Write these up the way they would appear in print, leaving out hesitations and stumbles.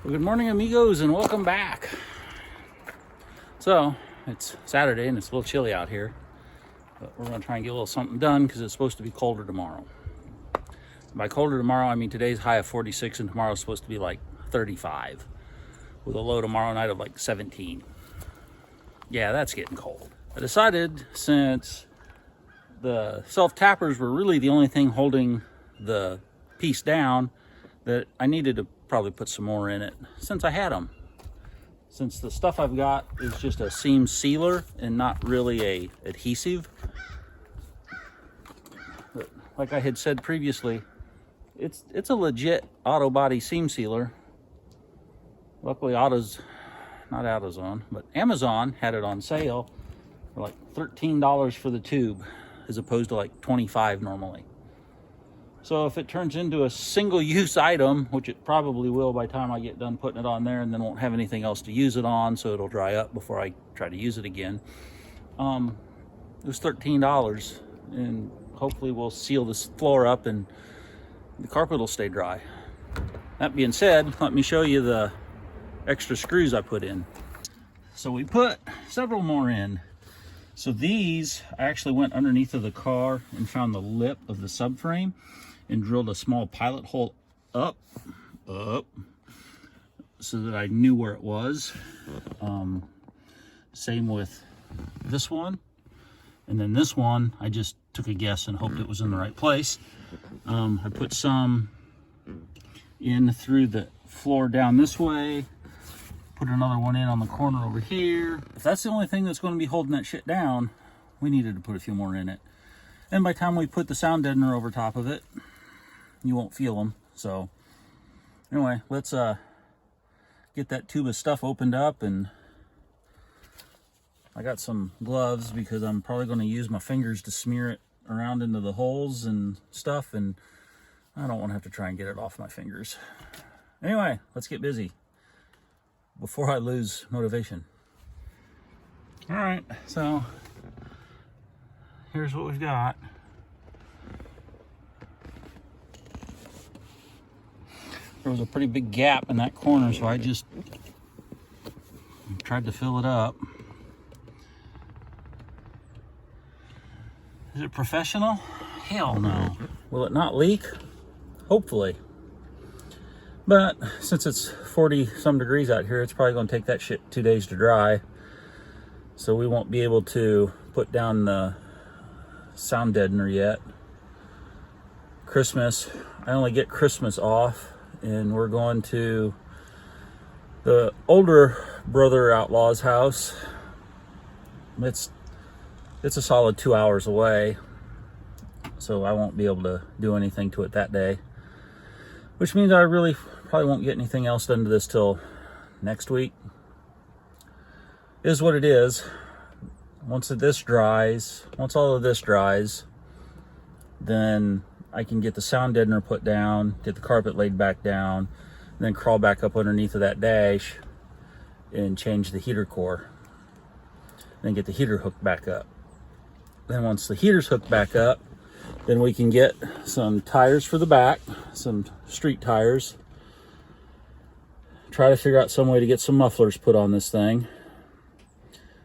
Well, good morning, amigos, and welcome back. So, it's Saturday and it's a little chilly out here, but we're going to try and get a little something done because it's supposed to be colder tomorrow. By colder tomorrow, I mean today's high of 46 and tomorrow's supposed to be like 35 with a low tomorrow night of like 17. Yeah, that's getting cold. I decided, since the self-tappers were really the only thing holding the piece down, that I needed to probably put some more in it since I had them. Since the stuff I've got is just a seam sealer and not really a adhesive. But like I had said previously, it's a legit auto body seam sealer. Luckily not AutoZone, but Amazon had it on sale for like $13 for the tube as opposed to like $25 normally. So if it turns into a single-use item, which it probably will by the time I get done putting it on there, and then won't have anything else to use it on, so it'll dry up before I try to use it again. It was $13, and hopefully we'll seal this floor up and the carpet will stay dry. That being said, let me show you the extra screws I put in. So we put several more in. So these, I actually went underneath of the car and found the lip of the subframe and drilled a small pilot hole up, so that I knew where it was. Same with this one. And then this one, I just took a guess and hoped it was in the right place. I put some in through the floor down this way, put another one in on the corner over here. If that's the only thing that's going to be holding that shit down, we needed to put a few more in it. And by the time we put the sound deadener over top of it, you won't feel them. So anyway, let's get that tube of stuff opened up. And I got some gloves because I'm probably going to use my fingers to smear it around into the holes and stuff, and I don't want to have to try and get it off my fingers. Anyway, let's get busy before I lose motivation. All right, so here's what we've got. There was a pretty big gap in that corner, so I just tried to fill it up. Is it professional? Hell no. Will it not leak? Hopefully. But since it's 40 some degrees out here, it's probably going to take that shit 2 days to dry. So we won't be able to put down the sound deadener yet. Christmas, I only get Christmas off, and we're going to the older brother outlaw's house. It's a solid 2 hours away, so I won't be able to do anything to it that day, which means I really probably won't get anything else done to this till next week. It is what it is. Once all of this dries, then I can get the sound deadener put down, get the carpet laid back down, and then crawl back up underneath of that dash and change the heater core, then get the heater hooked back up. Then once the heater's hooked back up, then we can get some tires for the back, some street tires, try to figure out some way to get some mufflers put on this thing,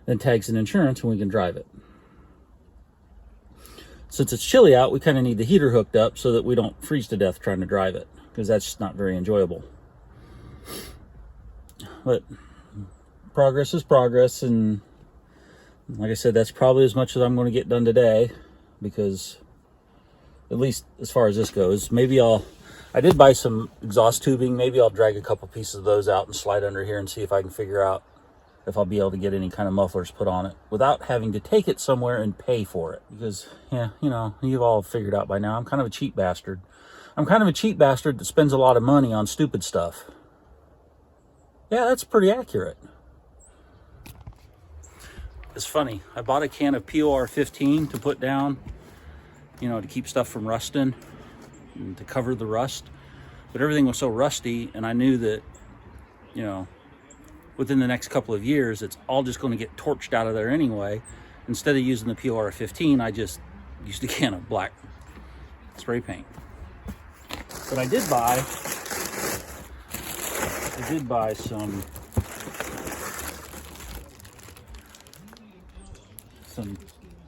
then tags and insurance, and we can drive it. Since it's chilly out, we kind of need the heater hooked up so that we don't freeze to death trying to drive it, because that's just not very enjoyable. But progress is progress, and like I said, that's probably as much as I'm going to get done today, because at least as far as this goes, I did buy some exhaust tubing. Maybe I'll drag a couple pieces of those out and slide under here and see if I can figure out if I'll be able to get any kind of mufflers put on it without having to take it somewhere and pay for it. Because, yeah, you know, you've all figured out by now, I'm kind of a cheap bastard. I'm kind of a cheap bastard that spends a lot of money on stupid stuff. Yeah, that's pretty accurate. It's funny. I bought a can of POR 15 to put down, you know, to keep stuff from rusting and to cover the rust. But everything was so rusty, and I knew that, you know, within the next couple of years, it's all just going to get torched out of there anyway. Instead of using the POR 15, I just used a can of black spray paint. But I did buy I did buy some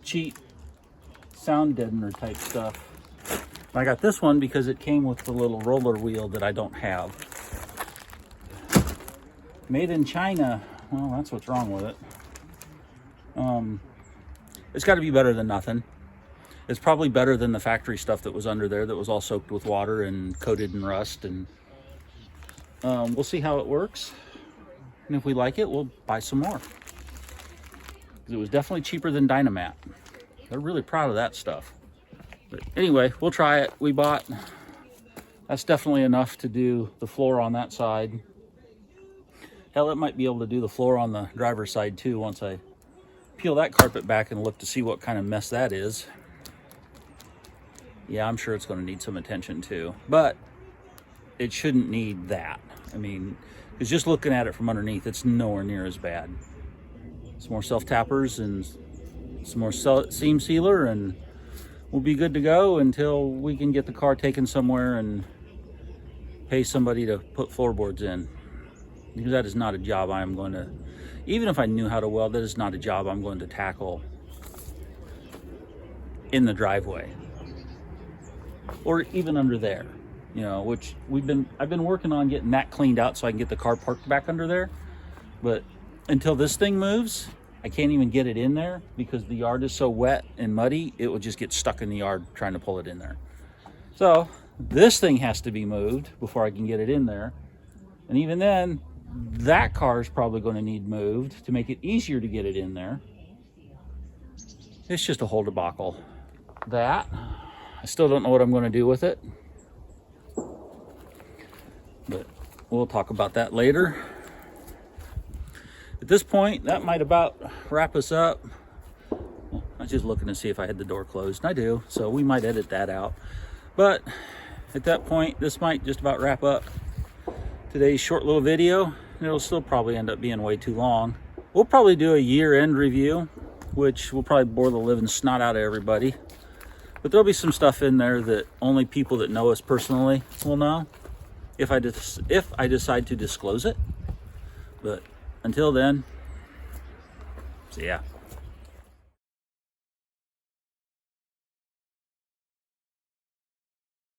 cheap sound deadener type stuff. I got this one because it came with the little roller wheel that I don't have. Made in China. Well, that's what's wrong with it. It's got to be better than nothing. It's probably better than the factory stuff that was under there that was all soaked with water and coated in rust. And we'll see how it works. And if we like it, we'll buy some more. It was definitely cheaper than Dynamat. They're really proud of that stuff. But anyway, we'll try it. That's definitely enough to do the floor on that side. Hell, it might be able to do the floor on the driver's side too once I peel that carpet back and look to see what kind of mess that is. Yeah, I'm sure it's going to need some attention too, but it shouldn't need that. I mean, because just looking at it from underneath, it's nowhere near as bad. Some more self-tappers and some more seam sealer, and we'll be good to go until we can get the car taken somewhere and pay somebody to put floorboards in. Because that is not a job I'm going to, even if I knew how to weld, that is not a job I'm going to tackle in the driveway. Or even under there, you know, which I've been working on getting that cleaned out so I can get the car parked back under there. But until this thing moves, I can't even get it in there because the yard is so wet and muddy, it will just get stuck in the yard trying to pull it in there. So this thing has to be moved before I can get it in there. And even then, that car is probably going to need moved to make it easier to get it in there. It's just a whole debacle. That, I still don't know what I'm going to do with it. But we'll talk about that later. At this point, that might about wrap us up. I was just looking to see if I had the door closed, and I do, so we might edit that out. But at that point, this might just about wrap up today's short little video. It'll still probably end up being way too long. We'll probably do a year-end review, which will probably bore the living snot out of everybody. But there'll be some stuff in there that only people that know us personally will know, if I decide to disclose it. But until then, see ya.